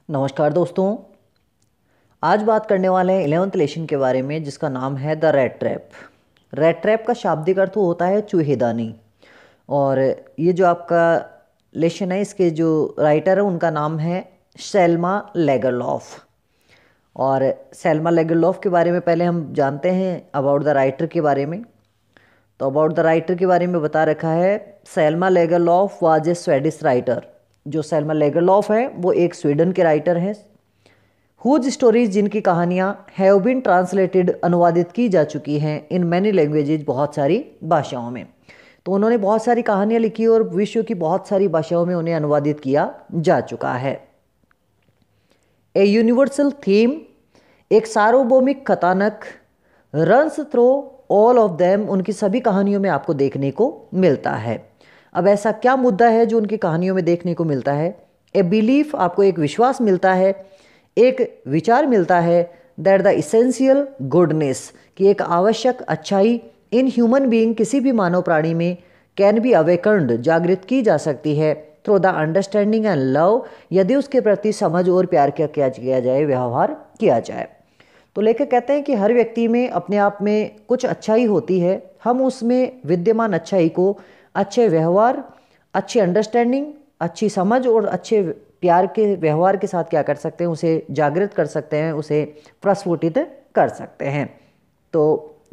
नमस्कार दोस्तों। आज बात करने वाले हैं 11th लेसन के बारे में, जिसका नाम है the rat trap. Rat trap का शाब्दिक अर्थ होता है चूहेदानी। और ये जो आपका लेसन है, इसके जो राइटर है उनका नाम है सेल्मा लेगरलॉफ। और सेल्मा लेगरलॉफ के बारे में पहले हम जानते हैं अबाउट द राइटर के बारे में। तो अबाउट द राइटर के बारे में बता रखा है, Selma Lagerlof was a Swedish writer. जो सेल्मा लेगरलॉफ है वो एक स्वीडन के राइटर हैं, हुज स्टोरीज, जिनकी कहानियाँ हैव बीन ट्रांसलेटेड, अनुवादित की जा चुकी हैं इन मैनी लैंग्वेजेज, बहुत सारी भाषाओं में। तो उन्होंने बहुत सारी कहानियाँ लिखी और विश्व की बहुत सारी भाषाओं में उन्हें अनुवादित किया जा चुका है। ए यूनिवर्सल थीम, एक सार्वभौमिक कथानक, runs through all of them, उनकी सभी कहानियों में आपको देखने को मिलता है। अब ऐसा क्या मुद्दा है जो उनकी कहानियों में देखने को मिलता है? ए बिलीफ, आपको एक विश्वास मिलता है, एक विचार मिलता है, दैट द इसेंशियल गुडनेस, कि एक आवश्यक अच्छाई इन ह्यूमन बीइंग, किसी भी मानव प्राणी में, कैन बी अवेकन्ड, जागृत की जा सकती है through the understanding and love, यदि उसके प्रति समझ और प्यार किया जाए, व्यवहार किया जाए। तो लेखक कहते हैं कि हर व्यक्ति में अपने आप में कुछ अच्छाई होती है, हम उसमें विद्यमान अच्छाई को अच्छे व्यवहार, अच्छी अंडरस्टैंडिंग, अच्छी समझ और अच्छे प्यार के व्यवहार के साथ क्या कर सकते हैं, उसे जागृत कर सकते हैं, उसे प्रस्फुटित कर सकते हैं। तो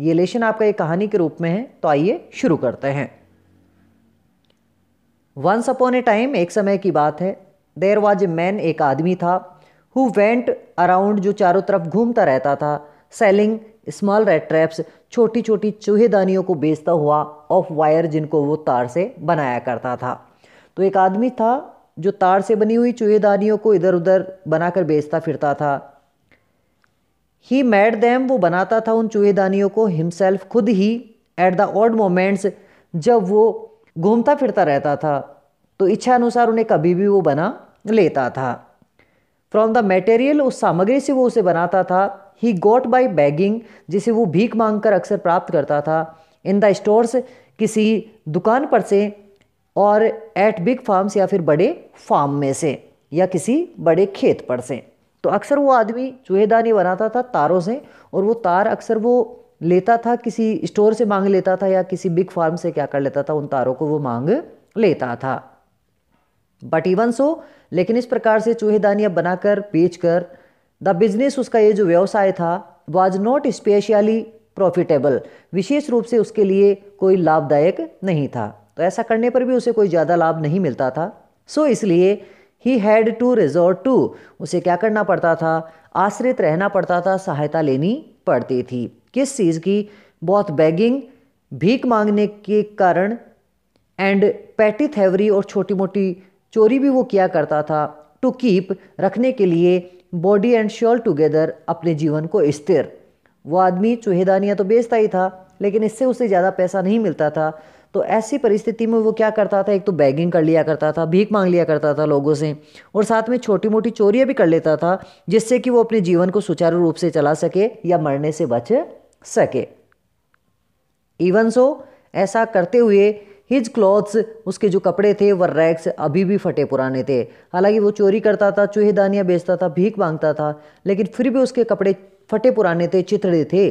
ये लेसन आपका एक कहानी के रूप में है। तो आइए शुरू करते हैं। वंस अपॉन ए टाइम, एक समय की बात है, देयर वाज ए मैन, एक आदमी था, हु वेंट अराउंड, जो चारों तरफ घूमता रहता था, सेलिंग स्मॉल रेड ट्रैप्स, छोटी छोटी चूहेदानियों को बेचता हुआ, ऑफ वायर, जिनको वो तार से बनाया करता था। तो एक आदमी था जो तार से बनी हुई चूहेदानियों को इधर उधर बनाकर बेचता फिरता था। ही मेड देम, वो बनाता था उन चूहेदानियों को, हिमसेल्फ, खुद ही, एट द ऑड मोमेंट्स, जब वो घूमता फिरता रहता था तो इच्छा अनुसार उन्हें कभी भी वो बना लेता था। फ्रॉम द मटेरियल, उस सामग्री से वो उसे बनाता था। ही गॉट बाय बैगिंग, जिसे वो भीख मांगकर अक्सर प्राप्त करता था। इन द स्टोर्स, किसी दुकान पर से, और एट बिग फार्म्स, या फिर बड़े फार्म में से, या किसी बड़े खेत पर से। तो अक्सर वो आदमी चूहेदानी बनाता था तारों से, और वो तार अक्सर वो लेता था, किसी स्टोर से मांग लेता था, या किसी बिग फार्म से क्या कर लेता था, उन तारों को वो मांग लेता था। बट इवन सो, लेकिन इस प्रकार से चूहेदानियाँ बनाकर बेचकर, द बिजनेस, उसका ये जो व्यवसाय था, वाज नॉट स्पेशली प्रॉफिटेबल, विशेष रूप से उसके लिए कोई लाभदायक नहीं था। तो ऐसा करने पर भी उसे कोई ज़्यादा लाभ नहीं मिलता था। सो इसलिए he had to resort to, उसे क्या करना पड़ता था, आश्रित रहना पड़ता था, सहायता लेनी पड़ती थी। किस चीज़ की? बहुत बैगिंग, भीख मांगने के कारण, एंड पैटी थेवरी, और छोटी मोटी चोरी भी वो किया करता था, टू कीप, रखने के लिए, बॉडी एंड सोल टुगेदर, अपने जीवन को स्थिर। वो आदमी चूहेदानियाँ तो बेचता ही था, लेकिन इससे उसे ज़्यादा पैसा नहीं मिलता था। तो ऐसी परिस्थिति में वो क्या करता था, एक तो बैगिंग कर लिया करता था, भीख मांग लिया करता था लोगों से, और साथ में छोटी मोटी चोरियाँ भी कर लेता था, जिससे कि वो अपने जीवन को सुचारू रूप से चला सके या मरने से बच सके। इवन सो, ऐसा करते हुए, हिज क्लॉथ्स, उसके जो कपड़े थे, वह रैग्स, अभी भी फटे पुराने थे। हालांकि वो चोरी करता था, चूहेदानियाँ बेचता था, भीख मांगता था, लेकिन फिर भी उसके कपड़े फटे पुराने थे, चिथड़े थे।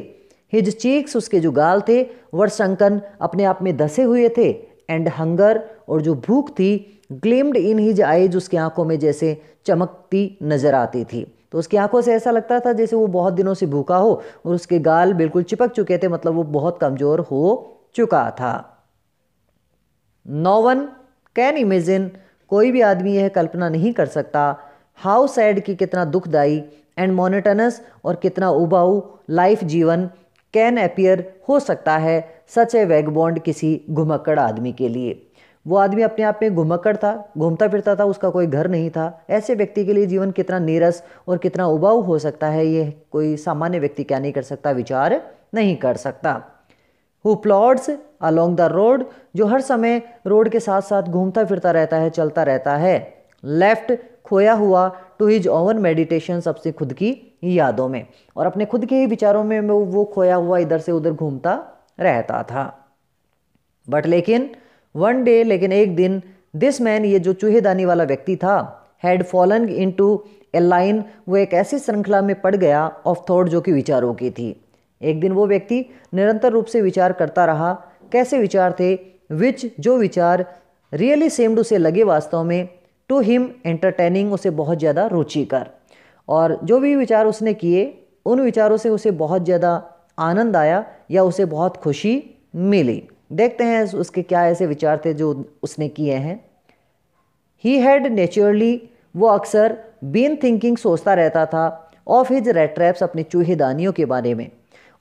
हिज चीक्स, उसके जो गाल थे, वर संकन, अपने आप में धसे हुए थे। एंड हंगर, और जो भूख थी, ग्लिम्ड इन हिज आईज, उसकी आंखों में जैसे चमकती नजर आती थी। तो उसकी आंखों से ऐसा लगता था जैसे वो बहुत दिनों से भूखा हो, और उसके गाल बिल्कुल चिपक चुके थे, मतलब वो बहुत कमजोर हो चुका था। नो वन कैन इमेजिन, कोई भी आदमी यह कल्पना नहीं कर सकता, हाउ सैड, की कितना दुखदाई, एंड मोनोटनस, और कितना उबाऊ, लाइफ, जीवन, कैन अपीयर, हो सकता है, सच ए वैगबॉन्ड, किसी घुमक्कड़ आदमी के लिए। वो आदमी अपने आप में घुमक्कड़ था, घूमता फिरता था, उसका कोई घर नहीं था। ऐसे व्यक्ति के लिए जीवन कितना नीरस और कितना उबाऊ हो सकता है, ये कोई सामान्य व्यक्ति क्या नहीं कर सकता, विचार नहीं कर सकता। हु प्लॉड्स अलोंग द रोड, जो हर समय रोड के साथ साथ घूमता फिरता रहता है, चलता रहता है। लेफ्ट, खोया हुआ, टू हिज ओवन मेडिटेशन, सबसे खुद की यादों में, और अपने खुद के ही विचारों में वो खोया हुआ इधर से उधर घूमता रहता था। बट लेकिन वन डे, लेकिन एक दिन, दिस मैन, ये जो चूहेदानी वाला व्यक्ति था, had fallen into A line, वो एक ऐसी श्रृंखला में पड़ गया ऑफ थॉट जो कि विचारों की थी। एक दिन वो व्यक्ति निरंतर रूप से विचार करता रहा। कैसे विचार थे? विच, जो विचार रियली सेम्ड, उसे लगे वास्तव में, टू हिम एंटरटेनिंग, उसे बहुत ज़्यादा रुचिकर। और जो भी विचार उसने किए उन विचारों से उसे बहुत ज़्यादा आनंद आया या उसे बहुत खुशी मिली। देखते हैं उसके क्या ऐसे विचार थे जो उसने किए हैं। ही हैड नेचुरली, वो अक्सर बीन थिंकिंग, सोचता रहता था, ऑफ हिज रेड ट्रैप्स, अपनी चूहेदानियों के बारे में।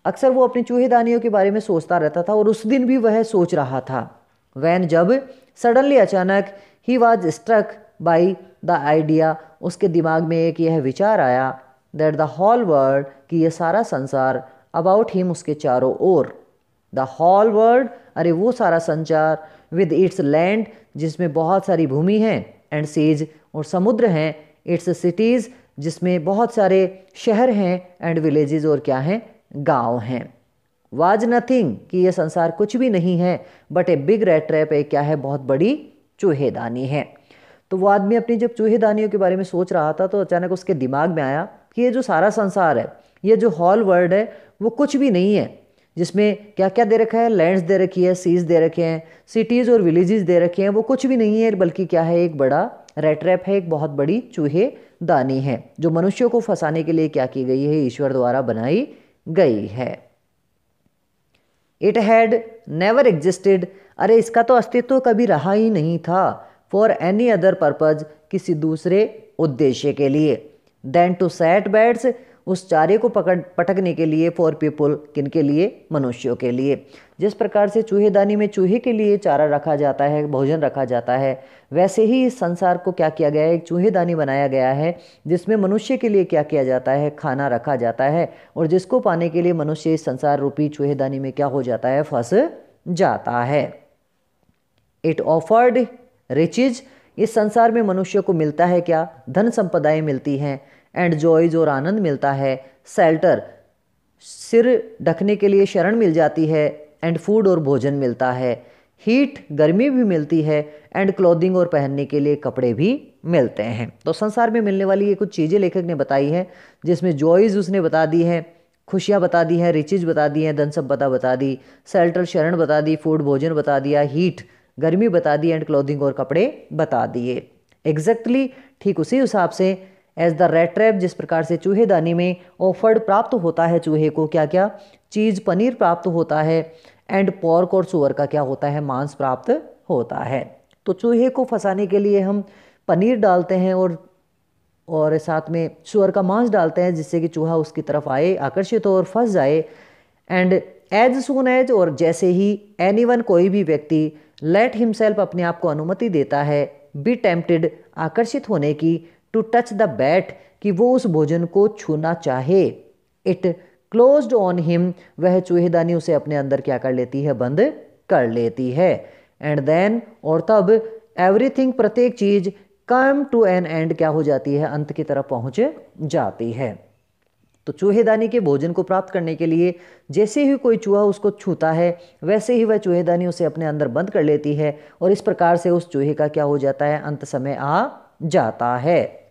अक्सर वो अपनी चूहेदानियों के बारे में सोचता रहता था और उस दिन भी वह सोच रहा था। वैन, जब, सडनली, अचानक, he was struck by the idea, उसके दिमाग में एक यह विचार आया, दैट द होल वर्ल्ड, कि यह सारा संसार, अबाउट हिम, उसके चारों ओर, द होल वर्ल्ड, अरे वो सारा संसार, विद इट्स लैंड, जिसमें बहुत सारी भूमि है, एंड सीज, और समुद्र हैं, इट्स सिटीज़, जिसमें बहुत सारे शहर हैं, एंड विलेजेस, और क्या हैं, गांव हैं। वाज नथिंग, कि यह संसार कुछ भी नहीं है, but a big red trap, एक क्या है, बहुत बड़ी चूहेदानी है। तो वो आदमी अपनी जब चूहेदानियों के बारे में सोच रहा था तो अचानक उसके दिमाग में आया कि ये जो सारा संसार है, ये जो होल वर्ल्ड है, वो कुछ भी नहीं है, जिसमें क्या क्या दे रखा है, लैंड्स दे रखी है, सीज दे रखे हैं, सिटीज़ और विलेजेस दे रखे हैं, वो कुछ भी नहीं है, बल्कि क्या है, एक बड़ा रेड ट्रैप है, एक बहुत बड़ी चूहेदानी है, जो मनुष्यों को फंसाने के लिए क्या की गई है, ईश्वर द्वारा बनाई गई है। इट हैड नेवर एग्जिस्टेड, अरे इसका तो अस्तित्व कभी रहा ही नहीं था, फॉर एनी अदर पर्पज, किसी दूसरे उद्देश्य के लिए, देन टू सेट बैट्स, उस चारे को पटकने के लिए, फॉर पीपुल, किनके लिए, मनुष्यों के लिए। जिस प्रकार से चूहेदानी में चूहे के लिए चारा रखा जाता है, भोजन रखा जाता है, वैसे ही इस संसार को क्या किया गया है, एक चूहेदानी बनाया गया है, जिसमें मनुष्य के लिए क्या किया जाता है, खाना रखा जाता है, और जिसको पाने के लिए मनुष्य इस संसार रूपी चूहेदानी में क्या हो जाता है, फंस जाता है। इट ऑफर्ड रिचेज, इस संसार में मनुष्य को मिलता है क्या, धन संपदाएं मिलती हैं, एंड जॉयज, और आनंद मिलता है, सेल्टर, सिर ढकने के लिए शरण मिल जाती है, एंड फूड, और भोजन मिलता है, हीट, गर्मी भी मिलती है, एंड क्लोथिंग, और पहनने के लिए कपड़े भी मिलते हैं। तो संसार में मिलने वाली ये कुछ चीज़ें लेखक ने बताई हैं, जिसमें जॉयज उसने बता दी हैं, खुशियाँ बता दी हैं, रिचेज बता दी हैं, धन संपदा बता दी, सेल्टर, शरण बता दी, फूड, भोजन बता दिया, हीट, गर्मी बता दी, एंड क्लोथिंग, और कपड़े बता दिए। एग्जैक्टली, ठीक उसी हिसाब से, एज द रेड ट्रैप, जिस प्रकार से चूहेदानी में ऑफर्ड, प्राप्त होता है चूहे को क्या क्या चीज़, पनीर प्राप्त होता है, एंड पॉर्क, और सुअर का क्या होता है, मांस प्राप्त होता है। तो चूहे को फंसाने के लिए हम पनीर डालते हैं और साथ में सुअर का मांस डालते हैं, जिससे कि चूहा उसकी तरफ आए, आकर्षित हो और फंस जाए। एंड एज सून एज, और जैसे ही, एनीवन, कोई भी व्यक्ति, लेट हिमसेल्फ, अपने आप को अनुमति देता है, बी टेम्प्टेड, आकर्षित होने की, टू टच द बैट, कि वो उस भोजन को छूना चाहे, इट क्लोज्ड ऑन हिम, वह चूहेदानी उसे अपने अंदर क्या कर लेती है, बंद कर लेती है। एंड देन, और तब, एवरीथिंग, प्रत्येक चीज, कम टू एन एंड, क्या हो जाती है, अंत की तरफ पहुंच जाती है। तो चूहेदानी के भोजन को प्राप्त करने के लिए जैसे ही कोई चूहा उसको छूता है, वैसे ही वह चूहेदानी उसे अपने अंदर बंद कर लेती है, और इस प्रकार से उस चूहे का क्या हो जाता है, अंत समय आ जाता है।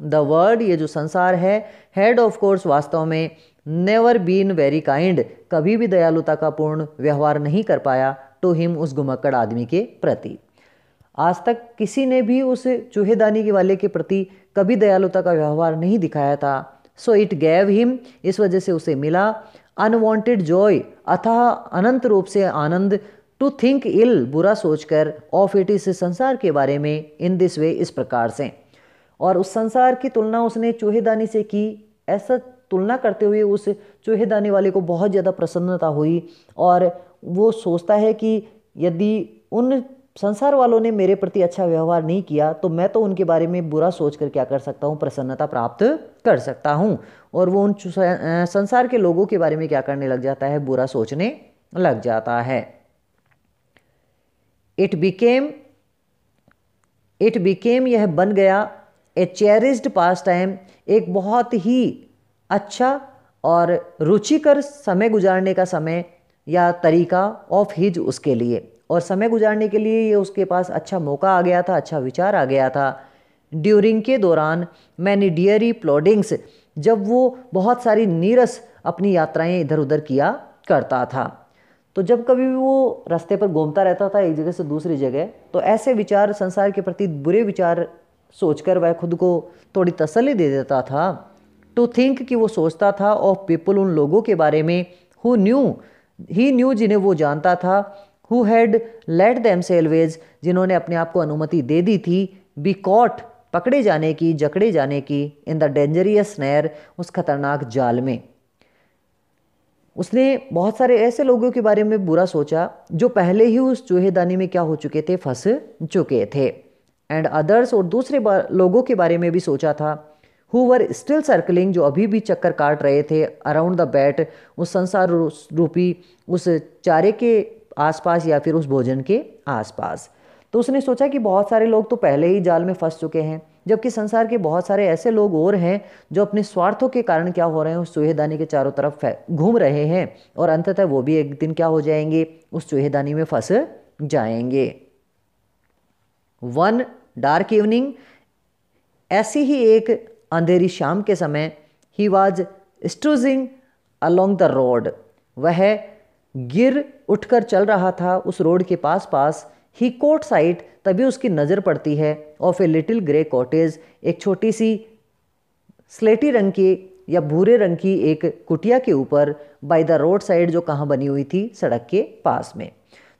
द वर्ल्ड, ये जो संसार है, हैड ऑफ कोर्स, वास्तव में, नेवर बीन वेरी काइंड, कभी भी दयालुता का पूर्ण व्यवहार नहीं कर पाया, टू हिम, उस घुमक्कड़ आदमी के प्रति। आज तक किसी ने भी उस चूहेदानी के वाले के प्रति कभी दयालुता का व्यवहार नहीं दिखाया था। सो इट गैव हिम, इस वजह से उसे मिला, अनवांटेड जॉय, अथाह अनंत रूप से आनंद, टू थिंक इल, बुरा सोचकर, ऑफ इट, इस संसार के बारे में, इन दिस वे, इस प्रकार से। और उस संसार की तुलना उसने चूहेदानी से की। ऐसा तुलना करते हुए उस चूहेदानी वाले को बहुत ज़्यादा प्रसन्नता हुई, और वो सोचता है कि यदि उन संसार वालों ने मेरे प्रति अच्छा व्यवहार नहीं किया तो मैं तो उनके बारे में बुरा सोचकर क्या कर सकता हूँ, प्रसन्नता प्राप्त कर सकता हूँ। और वो उन संसार के लोगों के बारे में क्या करने लग जाता है, बुरा सोचने लग जाता है। इट बिकेम, यह बन गया, ए चेरिस्ड पास टाइम, एक बहुत ही अच्छा और रुचिकर समय गुजारने का समय या तरीका, ऑफ हिज, उसके लिए, और समय गुजारने के लिए ये उसके पास अच्छा मौका आ गया था, अच्छा विचार आ गया था। ड्यूरिंग के दौरान मैनी डियरी प्लॉडिंग्स, जब वो बहुत सारी नीरस अपनी यात्राएं इधर उधर किया करता था। तो जब कभी भी वो रास्ते पर घूमता रहता था एक जगह से दूसरी जगह, तो ऐसे विचार, संसार के प्रति बुरे विचार सोचकर वह खुद को थोड़ी तसल्ली दे देता था। टू थिंक, कि वो सोचता था, ऑफ पीपल, उन लोगों के बारे में, हु न्यू, ही न्यू, जिन्हें वो जानता था, हु हैड लेट देमसेल्वेज, जिन्होंने अपने आप को अनुमति दे दी थी, बी कॉट, पकड़े जाने की, जकड़े जाने की, इन द डेंजरियस स्नैर, उस खतरनाक जाल में। उसने बहुत सारे ऐसे लोगों के बारे में बुरा सोचा जो पहले ही उस चूहेदानी में क्या हो चुके थे, फंस चुके थे। एंड अदर्स, और दूसरे लोगों के बारे में भी सोचा था, हु वर स्टिल सर्कलिंग, जो अभी भी चक्कर काट रहे थे, अराउंड द बैट, उस संसार रूपी उस चारे के आसपास या फिर उस भोजन के आसपास। तो उसने सोचा कि बहुत सारे लोग तो पहले ही जाल में फंस चुके हैं, जबकि संसार के बहुत सारे ऐसे लोग और हैं जो अपने स्वार्थों के कारण क्या हो रहे हैं, उस चूहेदानी के चारों तरफ घूम रहे हैं, और अंततः वो भी एक दिन क्या हो जाएंगे, उस चूहेदानी में फंस जाएंगे। वन डार्क इवनिंग, ऐसी ही एक अंधेरी शाम के समय, he was struggling along the road, वह गिर उठकर चल रहा था उस रोड के पास पास। ही कोट साइट, तभी उसकी नज़र पड़ती है, of a little grey cottage, एक छोटी सी स्लेटी रंग की या भूरे रंग की एक कुटिया के ऊपर, बाय द रोड साइड, जो कहाँ बनी हुई थी, सड़क के पास में।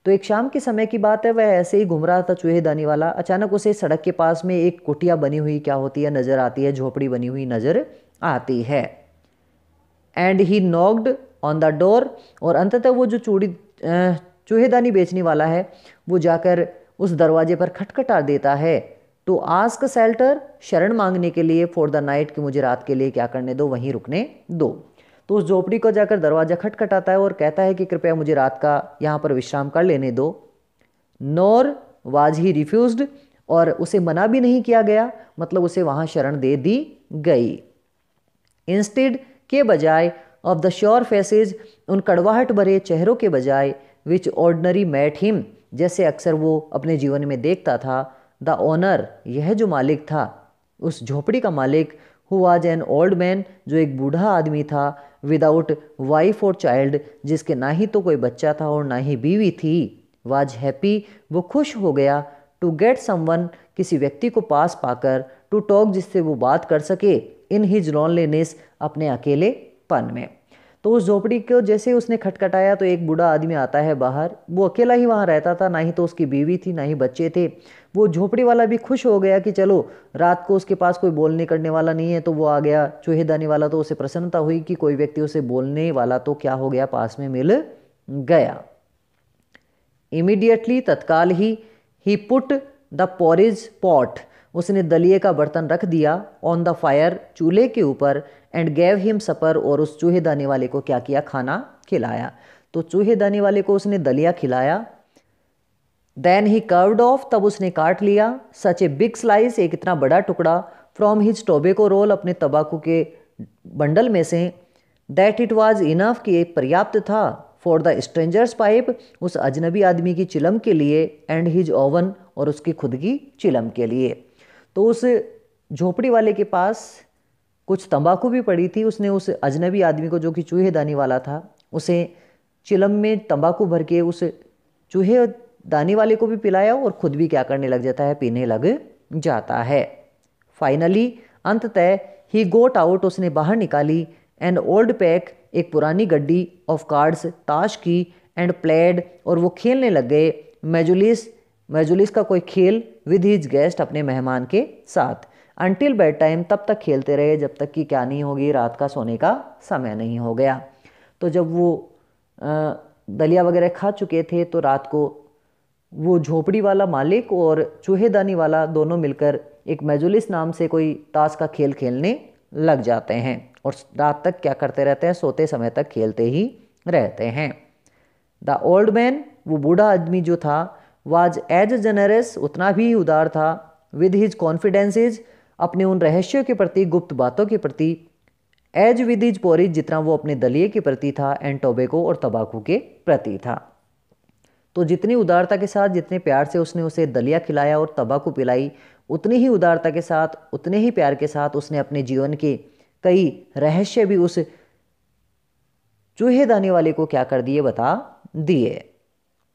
तो एक शाम के समय की बात है, वह ऐसे ही घूम रहा था चूहेदानी वाला, अचानक उसे सड़क के पास में एक कुटिया बनी हुई क्या होती है, नज़र आती है, झोपड़ी बनी हुई नज़र आती है। And he knocked on the door, और अंततः वो जो चूहेदानी बेचने वाला है वो जाकर उस दरवाजे पर खटखटा देता है, टू आस्क शेल्टर, शरण मांगने के लिए, फॉर द नाइट, कि मुझे रात के लिए क्या करने दो, वहीं रुकने दो। तो उस झोपड़ी को जाकर दरवाज़ा खटखटाता है और कहता है कि कृपया मुझे रात का यहाँ पर विश्राम कर लेने दो। नॉर वाज ही रिफ्यूज्ड, और उसे मना भी नहीं किया गया, मतलब उसे वहाँ शरण दे दी गई। इंस्टेड, के बजाय, ऑफ द श्योर फेसेज, उन कड़वाहट भरे चेहरों के बजाय, विच ऑर्डनरी मैट हिम, जैसे अक्सर वो अपने जीवन में देखता था, द ओनर, यह जो मालिक था, उस झोपड़ी का मालिक, who was an old man, जो एक बूढ़ा आदमी था, विदाउट वाइफ और चाइल्ड, जिसके ना ही तो कोई बच्चा था और ना ही बीवी थी, वाज हैप्पी, वो खुश हो गया, टू गेट समवन, किसी व्यक्ति को पास पाकर, टू टॉक, जिससे वो बात कर सके, इन हिज लोनलीनेस, अपने अकेलेपन में। तो उस झोपड़ी को जैसे उसने खटखटाया तो एक बूढ़ा आदमी आता है बाहर, वो अकेला ही वहाँ रहता था, ना ही तो उसकी बीवी थी ना ही बच्चे थे। वो झोपड़ी वाला भी खुश हो गया कि चलो रात को उसके पास कोई बोलने करने वाला नहीं है, तो वो आ गया। चूहेदानी वाला तो उसे प्रसन्नता हुई कि कोई व्यक्ति उसे बोलने वाला तो क्या हो गया, पास में मिल गया। इमीडिएटली, तत्काल ही पुट द पॉरेज पॉट, उसने दलिए का बर्तन रख दिया, ऑन द फायर, चूल्हे के ऊपर, एंड गैव हिम सपर, और उस चूहेदानी वाले को क्या किया, खाना खिलाया। तो चूहेदानी वाले को उसने दलिया खिलाया। देन ही कर्व्ड ऑफ, तब उसने काट लिया, सच ए बिग स्लाइस, एक इतना बड़ा टुकड़ा, फ्रॉम हिज टोबैको रोल, अपने तंबाकू के बंडल में से, दैट इट वाज इनफ, कि पर्याप्त था, फॉर द स्ट्रेंजर्स पाइप, उस अजनबी आदमी की चिलम के लिए, एंड हिज ओवन, और उसकी खुद की चिलम के लिए। तो उस झोपड़ी वाले के पास कुछ तंबाकू भी पड़ी थी, उसने उस अजनबी आदमी को, जो कि चूहेदानी वाला था, उसे चिलम में तंबाकू भर के उस चूहेदानी वाले को भी पिलाया, और खुद भी क्या करने लग जाता है, पीने लग जाता है। फाइनली, अंततः, ही गोट आउट, उसने बाहर निकाली, एन ओल्ड पैक, एक पुरानी गड्डी, ऑफ कार्ड्स, ताश की, एंड प्लेड, और वो खेलने लग गए, मेजुलिस का कोई खेल, विद हिज गेस्ट, अपने मेहमान के साथ, अनटिल बेड टाइम, तब तक खेलते रहे जब तक कि क्या नहीं होगी, रात का सोने का समय नहीं हो गया। तो जब वो दलिया वगैरह खा चुके थे तो रात को वो झोपड़ी वाला मालिक और चूहेदानी वाला दोनों मिलकर एक मेजुलिस नाम से कोई ताश का खेल खेलने लग जाते हैं, और रात तक क्या करते रहते हैं, सोते समय तक खेलते ही रहते हैं। द ओल्ड मैन, वो बूढ़ा आदमी जो था, वाज एज जनरस, उतना भी उदार था, विद हिज कॉन्फिडेंसेज, अपने उन रहस्यों के प्रति, गुप्त बातों के प्रति, एज विद हिज पोरिज, जितना वो अपने दलिए के प्रति था, एंड टोबैको, और तंबाकू के प्रति था। तो जितनी उदारता के साथ, जितने प्यार से उसने उसे दलिया खिलाया और तंबाकू पिलाई, उतनी ही उदारता के साथ, उतने ही प्यार के साथ उसने अपने जीवन के कई रहस्य भी उस चूहेदानी वाले को क्या कर दिए, बता दिए।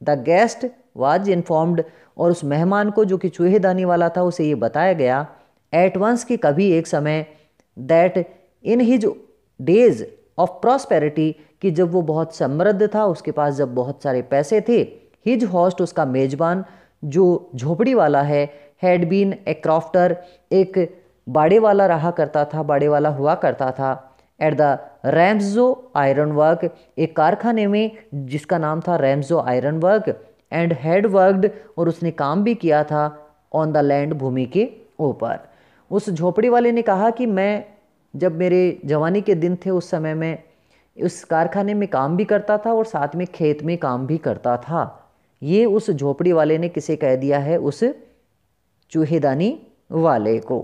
द गेस्ट वाज इन्फॉर्म्ड, और उस मेहमान को जो कि चूहेदानी वाला था उसे ये बताया गया एट वंस कि कभी एक समय, that in his days of prosperity, कि जब वो बहुत समृद्ध था, उसके पास जब बहुत सारे पैसे थे, हिज होस्ट उसका मेजबान जो झोपड़ी वाला है, हैड बीन ए क्रॉफ्टर, एक बाड़े वाला रहा करता था, बाड़े वाला हुआ करता था, at the Ramsjo iron work, एक कारखाने में जिसका नाम था Ramsjo iron work, and had worked, और उसने काम भी किया था, ऑन द लैंड, भूमि के ऊपर। उस झोपड़ी वाले ने कहा कि मैं जब मेरे जवानी के दिन थे उस समय मैं उस कारखाने में काम भी करता था और साथ में खेत में काम भी करता था। ये उस झोपड़ी वाले ने किसे कह दिया है, उस चूहेदानी वाले को।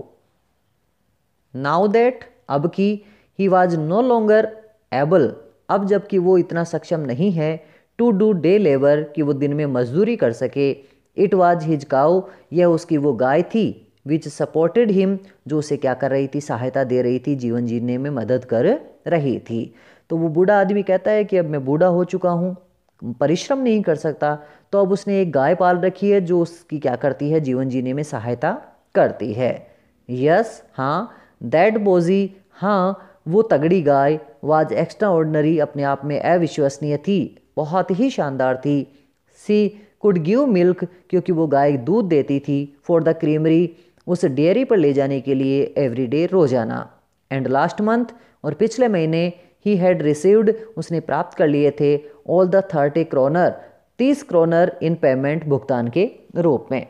नाउ दैट, अब की, he was no longer able, अब जबकि वो इतना सक्षम नहीं है, टू डू डे लेबर, कि वो दिन में मजदूरी कर सके, इट वॉज हिज काउ, यह उसकी वो गाय थी, विच सपोर्टेड हिम, जो उसे क्या कर रही थी, सहायता दे रही थी, जीवन जीने में मदद कर रही थी। तो वो बूढ़ा आदमी कहता है कि अब मैं बूढ़ा हो चुका हूँ, परिश्रम नहीं कर सकता, तो अब उसने एक गाय पाल रखी है जो उसकी क्या करती है, जीवन जीने में सहायता करती है। यस, हाँ, दैट बोजी, हाँ, वो तगड़ी गाय, वाज एक्स्ट्रा ऑर्डनरी, अपने आप में अविश्वसनीय थी, बहुत ही शानदार थी। सी कुड गिव मिल्क, क्योंकि वो गाय दूध देती थी, फॉर द क्रीमरी, उस डेयरी पर ले जाने के लिए, एवरीडे, रोजाना। एंड लास्ट मंथ, और पिछले महीने, ही हैड रिसीव्ड, उसने प्राप्त कर लिए थे, all the 30 kroner, 30 kroner in payment, भुगतान के रूप में।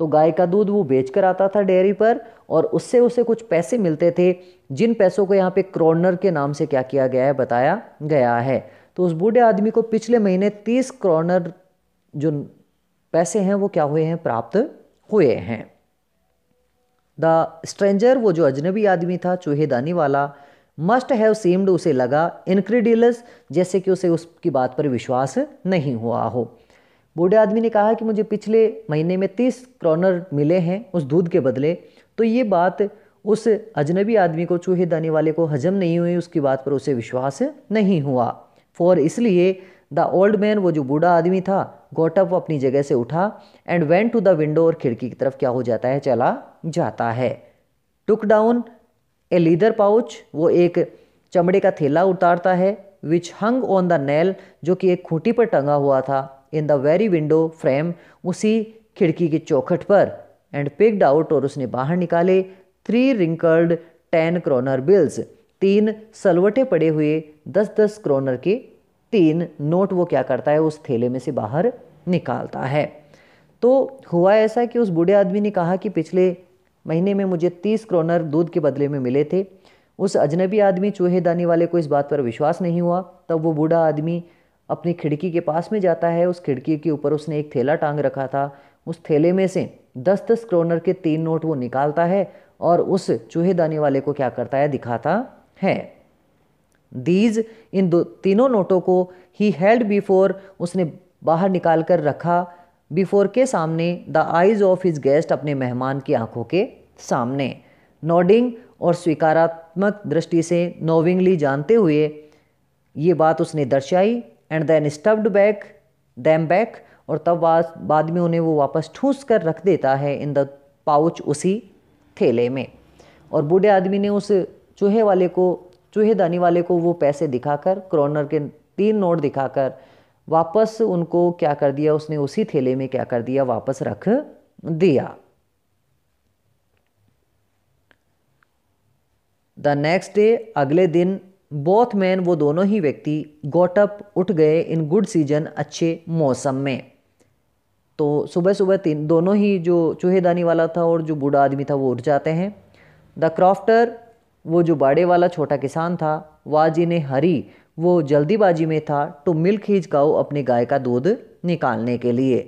तो गाय का दूध वो बेच कर आता था डेयरी पर, और उससे उसे कुछ पैसे मिलते थे, जिन पैसों को यहाँ पे क्रोनर के नाम से क्या किया गया है, बताया गया है। तो उस बूढ़े आदमी को पिछले महीने 30 क्रोनर जो पैसे हैं वो क्या हुए हैं, प्राप्त हुए हैं। द स्ट्रेंजर, वो जो अजनबी आदमी था, चूहेदानी वाला, मस्ट हैव सीम्ड, उसे लगा, इनक्रेडिलस, जैसे कि उसे उसकी बात पर विश्वास नहीं हुआ हो। बूढ़े आदमी ने कहा कि मुझे पिछले महीने में 30 क्रोनर मिले हैं उस दूध के बदले। तो ये बात उस अजनबी आदमी को, चूहेदानी वाले को हजम नहीं हुई, उसकी बात पर उसे विश्वास नहीं हुआ। फॉर, इसलिए, द ओल्ड मैन, वो जो बूढ़ा आदमी था, गॉट अप, अपनी जगह से उठा, and went to the window, और खिड़की की तरफ क्या हो जाता है, चला जाता है। टुक डाउन ए लीदर पाउच, वो एक चमड़े का थैला उतारता है, विच हंग ऑन द नेल, जो कि एक खूंटी पर टंगा हुआ था, in the very window frame, उसी खिड़की की चौखट पर, एंड पिक्ड आउट, और उसने बाहर निकाले 3 रिंकल्ड 10 क्रोनर बिल्स, 3 सलवटे पड़े हुए 10-10 क्रोनर के 3 नोट वो क्या करता है, उस थैले में से बाहर निकालता है। तो हुआ ऐसा कि उस बूढ़े आदमी ने कहा कि पिछले महीने में मुझे 30 क्रोनर दूध के बदले में मिले थे। उस अजनबी आदमी चूहेदानी वाले को इस बात पर विश्वास नहीं हुआ। तब वो बूढ़ा आदमी अपनी खिड़की के पास में जाता है, उस खिड़की के ऊपर उसने एक थैला टांग रखा था, उस थैले में से 10-10 क्रोनर के 3 नोट वो निकालता है और उस चूहेदानी वाले को क्या करता है, दिखाता है। दीज, इन तीनों नोटों को, ही हेल्ड बिफोर, उसने बाहर निकाल कर रखा, बिफोर के सामने, the eyes of his guest, अपने मेहमान की आंखों के सामने, नोडिंग, और स्वीकारात्मक दृष्टि से, नोविंगली, जानते हुए ये बात उसने दर्शाई, and then stuffed back them back, और तब बाद में उन्हें वो वापस ठूस कर रख देता है, इन द पाउच, उसी थैले में। और बूढ़े आदमी ने उस चूहेदानी वाले को वो पैसे दिखाकर, क्रोनर के 3 नोट दिखाकर वापस उनको क्या कर दिया, उसने उसी थैले में क्या कर दिया, वापस रख दिया। द नेक्स्ट डे, अगले दिन, बोथ मैन, वो दोनों ही व्यक्ति, गॉट अप, उठ गए, इन गुड सीजन, अच्छे मौसम में। तो सुबह सुबह दोनों ही, जो चूहेदानी वाला था और जो बूढ़ा आदमी था, वो उठ जाते हैं। द क्रॉफ्टर, वो जो बाड़े वाला छोटा किसान था, वाजी ने हरी, वो जल्दीबाजी में था, टू मिल्क हिज काऊ, अपने गाय का दूध निकालने के लिए।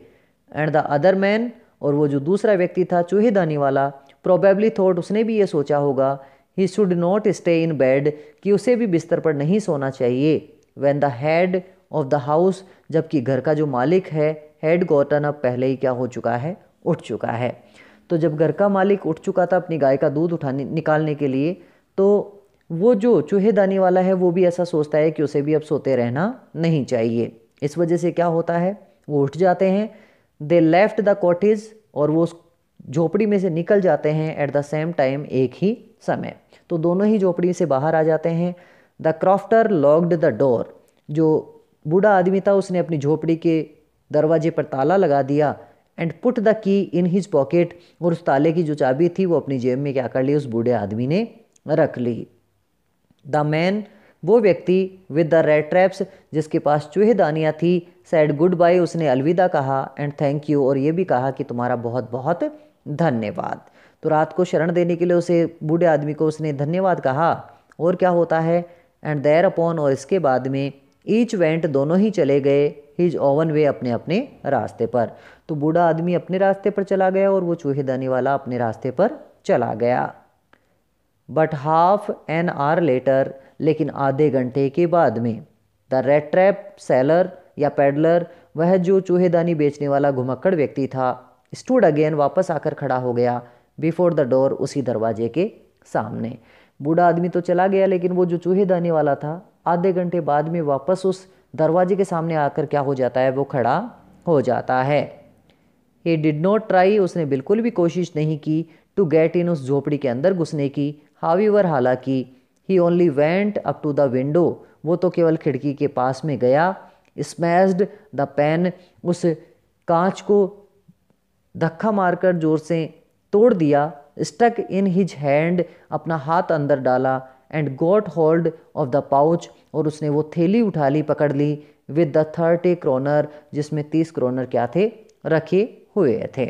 एंड द अदर मैन, और वो जो दूसरा व्यक्ति था चूहेदानी वाला, प्रोबेबली थॉट, उसने भी ये सोचा होगा, he should not stay in bed, कि उसे भी बिस्तर पर नहीं सोना चाहिए। When the head of the house, जबकि घर का जो मालिक है, हैड गॉटन अप, पहले ही क्या हो चुका है, उठ चुका है। तो जब घर का मालिक उठ चुका था अपनी गाय का दूध उठाने निकालने के लिए, तो वो जो चूहेदानी वाला है वो भी ऐसा सोचता है कि उसे भी अब सोते रहना नहीं चाहिए। इस वजह से क्या होता है, वो उठ जाते हैं। दे लेफ्ट द कॉटेज, और वो उस झोपड़ी में से निकल जाते हैं एट द सेम टाइम, एक ही समय। तो दोनों ही झोपड़ी से बाहर आ जाते हैं। The crofter locked the door, जो बूढ़ा आदमी था उसने अपनी झोपड़ी के दरवाजे पर ताला लगा दिया। And put the key in his pocket, और उस ताले की जो चाबी थी वो अपनी जेब में क्या कर ली, उस बूढ़े आदमी ने रख ली। द मैन, वो व्यक्ति, विद द रेड ट्रैप्स, जिसके पास चूहेदानियाँ थी, सैड गुड बाय, उसने अलविदा कहा, एंड थैंक यू, और ये भी कहा कि तुम्हारा बहुत बहुत धन्यवाद। तो रात को शरण देने के लिए उसे बूढ़े आदमी को उसने धन्यवाद कहा। और क्या होता है, एंड देयर अपॉन, और इसके बाद में, ईच वेंट, दोनों ही चले गए, हिज ओवन वे, अपने अपने रास्ते पर। तो बूढ़ा आदमी अपने रास्ते पर चला गया और वो चूहेदानी वाला अपने रास्ते पर चला गया। But half an hour later, लेकिन आधे घंटे के बाद में, द रेड ट्रैप सेलर या पेडलर, वह जो चूहेदानी बेचने वाला घुमक्कड़ व्यक्ति था, स्टूड अगेन, वापस आकर खड़ा हो गया, बिफोर द डोर, उसी दरवाजे के सामने। बूढ़ा आदमी तो चला गया, लेकिन वो जो चूहेदानी वाला था आधे घंटे बाद में वापस उस दरवाजे के सामने आकर क्या हो जाता है, वो खड़ा हो जाता है। ही डिड नॉट ट्राई, उसने बिल्कुल भी कोशिश नहीं की, टू गेट इन, उस झोपड़ी के अंदर घुसने की। हाउएवर, हालांकि, he only went up to the window, वो तो केवल खिड़की के पास में गया। स्मैश्ड द पैन, उस कांच को धक्का मारकर जोर से तोड़ दिया। स्टक इन हिज हैंड, अपना हाथ अंदर डाला। And got hold of the pouch, और उसने वो थैली उठा ली, पकड़ ली। विद द 30 क्रोनर, जिसमें 30 क्रोनर क्या थे, रखे हुए थे।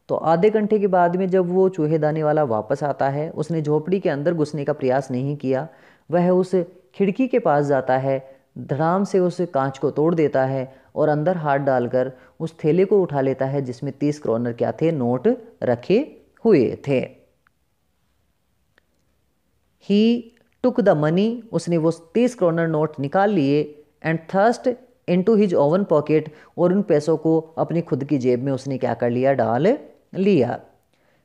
तो आधे घंटे के बाद में जब वो चूहेदानी वाला वापस आता है, उसने झोपड़ी के अंदर घुसने का प्रयास नहीं किया। वह उस खिड़की के पास जाता है, धड़ाम से उस कांच को तोड़ देता है और अंदर हाथ डालकर उस थैले को उठा लेता है, जिसमें 30 क्रोनर क्या थे, नोट रखे हुए थे। ही टुक द मनी, उसने वो 30 क्रोनर नोट निकाल लिए। And thrust into his oven pocket, और उन पैसों को अपनी खुद की जेब में उसने क्या कर लिया, डाल लिया।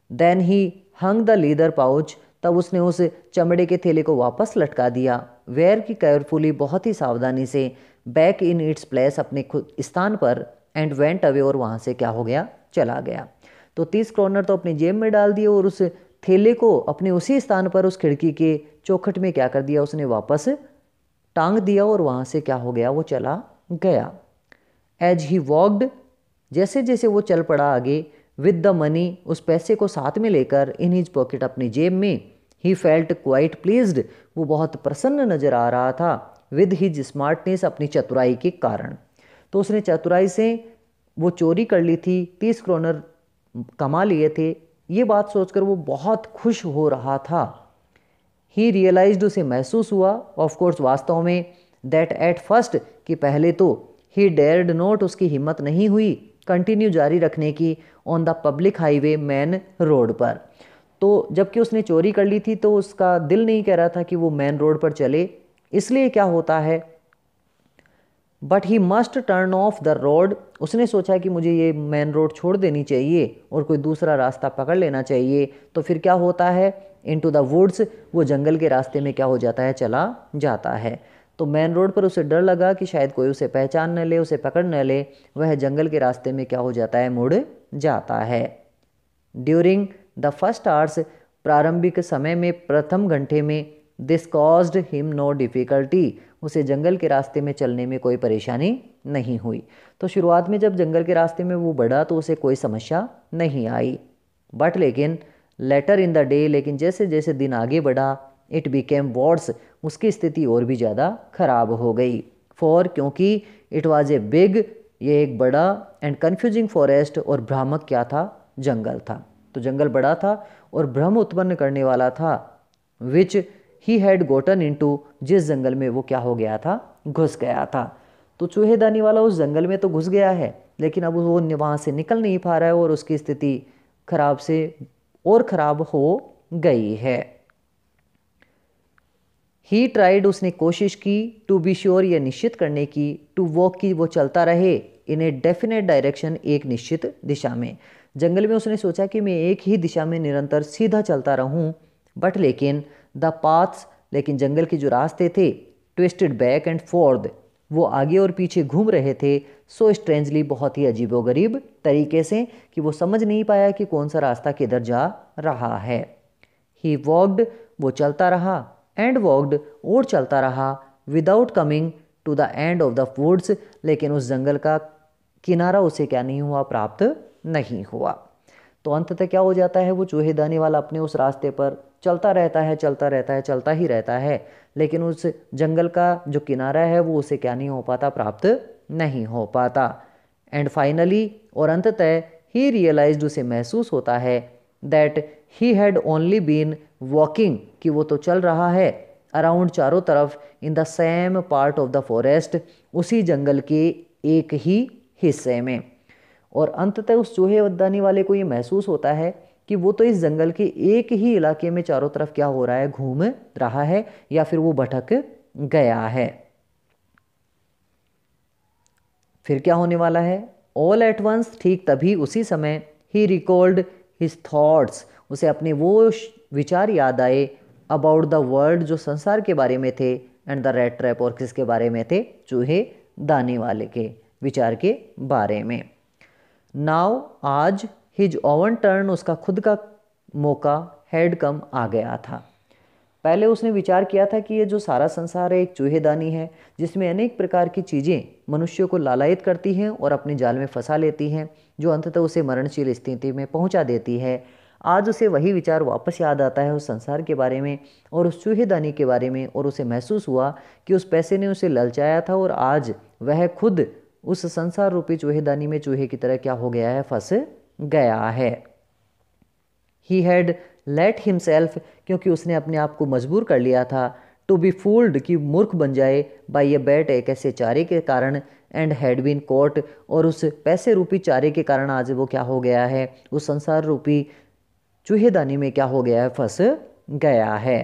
Then he hung the leather pouch, तब उसने उस चमड़े के थैले को वापस लटका दिया। वेयर की केयरफुली, बहुत ही सावधानी से, बैक इन इट्स प्लेस, अपने खुद स्थान पर। एंड वेंट अवे, और वहाँ से क्या हो गया, चला गया। तो 30 क्रोनर तो अपनी जेब में डाल दिए, और उस थैले को अपने उसी स्थान पर उस खिड़की के चौखट में क्या कर दिया, उसने वापस टांग दिया, और वहाँ से क्या हो गया, वो चला गया। एज ही वॉक्ड, जैसे जैसे वो चल पड़ा आगे, विद द मनी, उस पैसे को साथ में लेकर, इन हिज पॉकेट, अपनी जेब में। ही फेल्ट क्वाइट प्लीज्ड, वो बहुत प्रसन्न नजर आ रहा था। विद हिज स्मार्टनेस, अपनी चतुराई के कारण। तो उसने चतुराई से वो चोरी कर ली थी, 30 क्रोनर कमा लिए थे, ये बात सोचकर वो बहुत खुश हो रहा था। ही रियलाइज्ड, उसे महसूस हुआ, ऑफकोर्स वास्तव में, दैट एट फर्स्ट, कि पहले तो, ही डेयर्ड नोट, उसकी हिम्मत नहीं हुई कंटिन्यू, जारी रखने की, on the public highway, main road पर। तो जबकि उसने चोरी कर ली थी तो उसका दिल नहीं कह रहा था कि वो मेन रोड पर चले। इसलिए क्या होता है, but he must turn off the road, उसने सोचा कि मुझे ये मेन रोड छोड़ देनी चाहिए और कोई दूसरा रास्ता पकड़ लेना चाहिए। तो फिर क्या होता है, इनटू द वुड्स, वो जंगल के रास्ते में क्या हो जाता है, चला जाता है। तो मेन रोड पर उसे डर लगा कि शायद कोई उसे पहचान न ले, उसे पकड़ न ले, वह जंगल के रास्ते में क्या हो जाता है, मुड़ जाता है। ड्यूरिंग द फर्स्ट आवर्स, प्रारंभिक समय में, प्रथम घंटे में, this caused him no difficulty, उसे जंगल के रास्ते में चलने में कोई परेशानी नहीं हुई। तो शुरुआत में जब जंगल के रास्ते में वो बढ़ा तो उसे कोई समस्या नहीं आई। बट लेकिन लेटर इन द डे, लेकिन जैसे जैसे दिन आगे बढ़ा, इट बिकेम वर्स, उसकी स्थिति और भी ज़्यादा खराब हो गई। फॉर, क्योंकि, इट वॉज ए बिग, ये एक बड़ा, एंड कन्फ्यूजिंग फॉरेस्ट, और भ्रामक क्या था, जंगल था। तो जंगल बड़ा था और भ्रम उत्पन्न करने वाला था। विच ही हैड गोटन इनटू, जिस जंगल में वो क्या हो गया था, घुस गया था। तो चूहेदानी वाला उस जंगल में तो घुस गया है, लेकिन अब वो वहाँ से निकल नहीं पा रहा है, और उसकी स्थिति खराब से और ख़राब हो गई है। ही ट्राइड, उसने कोशिश की, टू बी श्योर, यह निश्चित करने की, टू वॉक की, वो चलता रहे, इन ए डेफिनेट डायरेक्शन, एक निश्चित दिशा में। जंगल में उसने सोचा कि मैं एक ही दिशा में निरंतर सीधा चलता रहूं, बट लेकिन द पाथ्स, लेकिन जंगल के जो रास्ते थे, ट्विस्टेड बैक एंड फोर्थ, वो आगे और पीछे घूम रहे थे, सो स्ट्रेंजली, बहुत ही अजीबोगरीब तरीके से कि वो समझ नहीं पाया कि कौन सा रास्ता किधर जा रहा है। ही वॉक्ड, वो चलता रहा, एंड वॉक्ड, और चलता रहा, without coming to the end of the woods, लेकिन उस जंगल का किनारा उसे क्या नहीं हुआ, प्राप्त नहीं हुआ। तो अंततः क्या हो जाता है, वो चूहेदानी वाला अपने उस रास्ते पर चलता रहता है, चलता रहता है, चलता ही रहता है, लेकिन उस जंगल का जो किनारा है वो उसे क्या नहीं हो पाता, प्राप्त नहीं हो पाता। एंड फाइनली, और अंततः, ही रियलाइज्ड, उसे महसूस होता है, that he had only been walking, कि वो तो चल रहा है, अराउंड, चारों तरफ, in the same part of the forest, उसी जंगल के एक ही हिस्से में। और अंततः उस चूहेदानी वाले को ये महसूस होता है कि वो तो इस जंगल के एक ही इलाके में चारों तरफ क्या हो रहा है, घूम रहा है, या फिर वो भटक गया है। फिर क्या होने वाला है, ऑल एट वंस, ठीक तभी, उसी समय, ही रिकॉल्ड हिज थॉट्स, उसे अपने वो विचार याद आए, अबाउट द वर्ल्ड, जो संसार के बारे में थे, एंड द रैट ट्रैप, और किसके बारे में थे, चूहेदानी वाले के विचार के बारे में। नाउ, आज, हिज ओवन टर्न, उसका खुद का मौका, हैड कम, आ गया था। पहले उसने विचार किया था कि ये जो सारा संसार है एक चूहेदानी है, जिसमें अनेक प्रकार की चीज़ें मनुष्य को लालायित करती हैं और अपने जाल में फंसा लेती हैं, जो अंततः उसे मरणशील स्थिति में पहुंचा देती है। आज उसे वही विचार वापस याद आता है उस संसार के बारे में और उस चूहेदानी के बारे में, और उसे महसूस हुआ कि उस पैसे ने उसे ललचाया था, और आज वह खुद उस संसार रूपी चूहेदानी में चूहे की तरह क्या हो गया है, फंस गया है। ही हैड लेट हिमसेल्फ, क्योंकि उसने अपने आप को मजबूर कर लिया था, टू बी फूल्ड, कि मूर्ख बन जाए, बाय ए बैट, एक ऐसे चारे के कारण, एंड हैड बीन कॉट, और उस पैसे रूपी चारे के कारण आज वो क्या हो गया है, उस संसार रूपी चूहेदानी में क्या हो गया है, फंस गया है।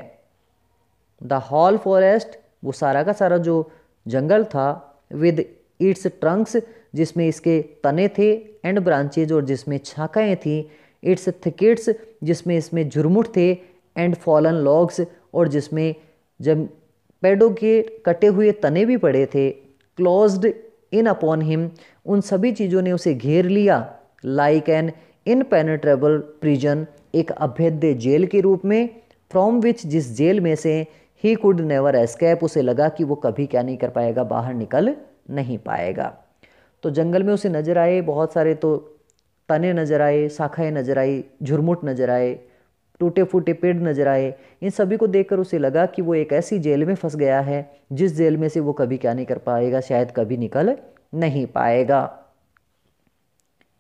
द होल फॉरेस्ट, वो सारा का सारा जो जंगल था, विद इट्स ट्रंक्स, जिसमें इसके तने थे, एंड ब्रांचेज, और जिसमें शाखाएं थी, इट्स थिकेट्स, जिसमें इसमें झुरमुट थे, एंड फॉलन लॉग्स, और जिसमें जब पेड़ों के कटे हुए तने भी पड़े थे, क्लोज्ड इन अपॉन हिम, उन सभी चीज़ों ने उसे घेर लिया, लाइक एन इनपेनेट्रेबल प्रिजन, एक अभेद्य जेल के रूप में, फ्रॉम विच, जिस जेल में से, ही कुड नेवर एस्केप, उसे लगा कि वो कभी क्या नहीं कर पाएगा, बाहर निकल नहीं पाएगा। तो जंगल में उसे नजर आए बहुत सारे, तो तने नजर आए, शाखाएं नजर आई, झुरमुट नजर आए, टूटे फूटे पेड़ नजर आए। इन सभी को देखकर उसे लगा कि वो एक ऐसी जेल में फंस गया है जिस जेल में से वो कभी क्या नहीं कर पाएगा, शायद कभी निकल नहीं पाएगा।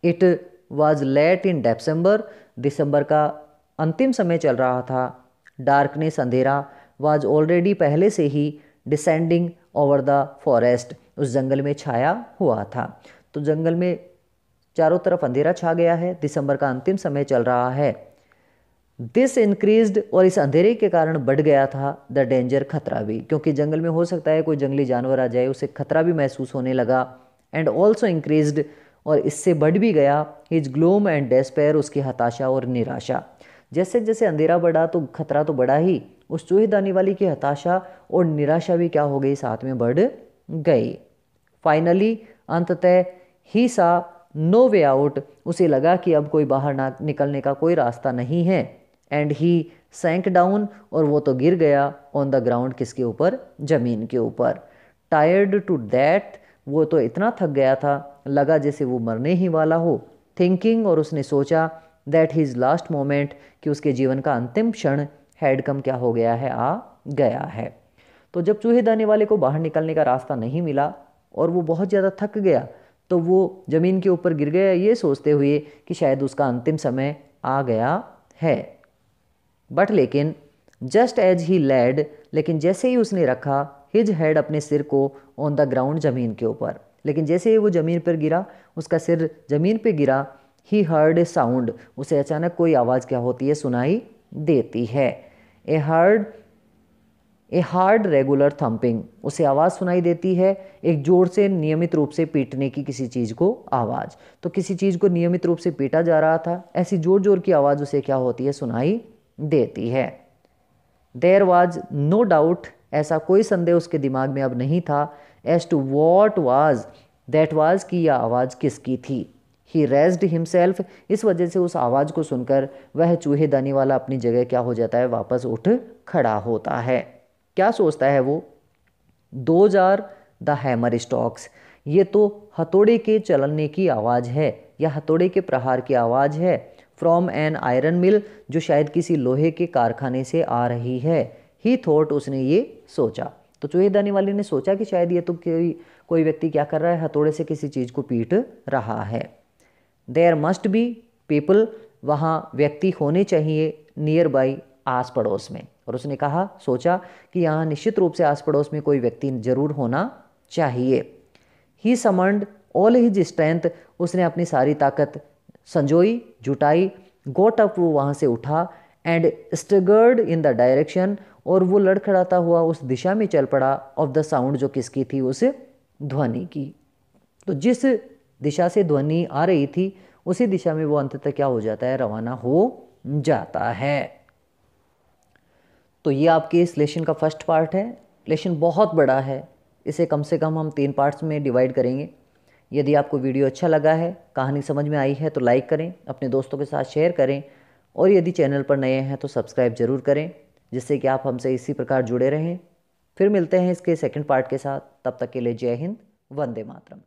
It was late in December, दिसंबर का अंतिम समय चल रहा था। डार्कनेस, अंधेरा, वॉज ऑलरेडी, पहले से ही, डिसेंडिंग ओवर द फॉरेस्ट, उस जंगल में छाया हुआ था। तो जंगल में चारों तरफ अंधेरा छा गया है, दिसंबर का अंतिम समय चल रहा है। दिस इंक्रीज्ड, और इस अंधेरे के कारण बढ़ गया था, द डेंजर, खतरा भी, क्योंकि जंगल में हो सकता है कोई जंगली जानवर आ जाए, उसे खतरा भी महसूस होने लगा। एंड ऑल्सो इंक्रीज्ड, और इससे बढ़ भी गया, हिज ग्लूम एंड डेस्पेयर, उसकी हताशा और निराशा। जैसे जैसे अंधेरा बढ़ा तो खतरा तो बढ़ा ही, उस चूहेदानी वाली की हताशा और निराशा भी क्या हो गई, साथ में बढ़ गई। फाइनली, अंततः, ही सा नो वे आउट, उसे लगा कि अब कोई बाहर ना निकलने का कोई रास्ता नहीं है। एंड ही सैंक डाउन, और वो तो गिर गया, ऑन द ग्राउंड, किसके ऊपर, जमीन के ऊपर। टायर्ड टू डेथ, वो तो इतना थक गया था, लगा जैसे वो मरने ही वाला हो। थिंकिंग, और उसने सोचा, दैट हिज लास्ट मोमेंट, कि उसके जीवन का अंतिम क्षण, हैड कम, क्या हो गया है, आ गया है। तो जब चूहेदानी वाले को बाहर निकलने का रास्ता नहीं मिला और वो बहुत ज़्यादा थक गया, तो वो ज़मीन के ऊपर गिर गया, ये सोचते हुए कि शायद उसका अंतिम समय आ गया है। बट लेकिन, जस्ट एज ही लैड, लेकिन जैसे ही उसने रखा, हिज हेड, अपने सिर को, ऑन द ग्राउंड, ज़मीन के ऊपर, लेकिन जैसे ही वो ज़मीन पर गिरा, उसका सिर ज़मीन पे गिरा, ही हर्ड ए साउंड, उसे अचानक कोई आवाज़ क्या होती है, सुनाई देती है। ए हार्ड रेगुलर थम्पिंग, उसे आवाज़ सुनाई देती है एक जोर से नियमित रूप से पीटने की किसी चीज़ को आवाज़। तो किसी चीज़ को नियमित रूप से पीटा जा रहा था, ऐसी जोर जोर की आवाज़ उसे क्या होती है, सुनाई देती है। देयर वॉज नो डाउट, ऐसा कोई संदेह उसके दिमाग में अब नहीं था, as to what was that was, कि यह आवाज़ किसकी थी। ही रेज्ड हिमसेल्फ, इस वजह से उस आवाज़ को सुनकर वह चूहेदानी वाला अपनी जगह क्या हो जाता है, वापस उठ खड़ा होता है। क्या सोचता है वो, those are the hammer strokes, ये तो हथौड़े के चलने की आवाज़ है या हथौड़े के प्रहार की आवाज़ है। फ्रॉम एन आयरन मिल, जो शायद किसी लोहे के कारखाने से आ रही है। ही थॉट, उसने ये सोचा। तो चूहेदानी वाले ने सोचा कि शायद ये तो कोई व्यक्ति क्या कर रहा है, हथौड़े से किसी चीज़ को पीट रहा है। देयर मस्ट बी पीपल, वहाँ व्यक्ति होने चाहिए, नियर बाई, आस पड़ोस में। और उसने कहा, सोचा कि यहाँ निश्चित रूप से आस पड़ोस में कोई व्यक्ति जरूर होना चाहिए। ही समंड ऑल हिज स्ट्रेंथ, उसने अपनी सारी ताकत संजोई, जुटाई। गोट अप, वो वहाँ से उठा। एंड स्टगर्ड इन द डायरेक्शन, और वो लड़खड़ाता हुआ उस दिशा में चल पड़ा। ऑफ द साउंड, जो किसकी थी, उस ध्वनि की। तो जिस दिशा से ध्वनि आ रही थी उसी दिशा में वो अंततः क्या हो जाता है, रवाना हो जाता है। तो ये आपके इस लेसन का फर्स्ट पार्ट है। लेसन बहुत बड़ा है, इसे कम से कम हम 3 पार्ट्स में डिवाइड करेंगे। यदि आपको वीडियो अच्छा लगा है, कहानी समझ में आई है, तो लाइक करें, अपने दोस्तों के साथ शेयर करें, और यदि चैनल पर नए हैं तो सब्सक्राइब जरूर करें, जिससे कि आप हमसे इसी प्रकार जुड़े रहें। फिर मिलते हैं इसके सेकंड पार्ट के साथ, तब तक के लिए जय हिंद, वंदे मातरम।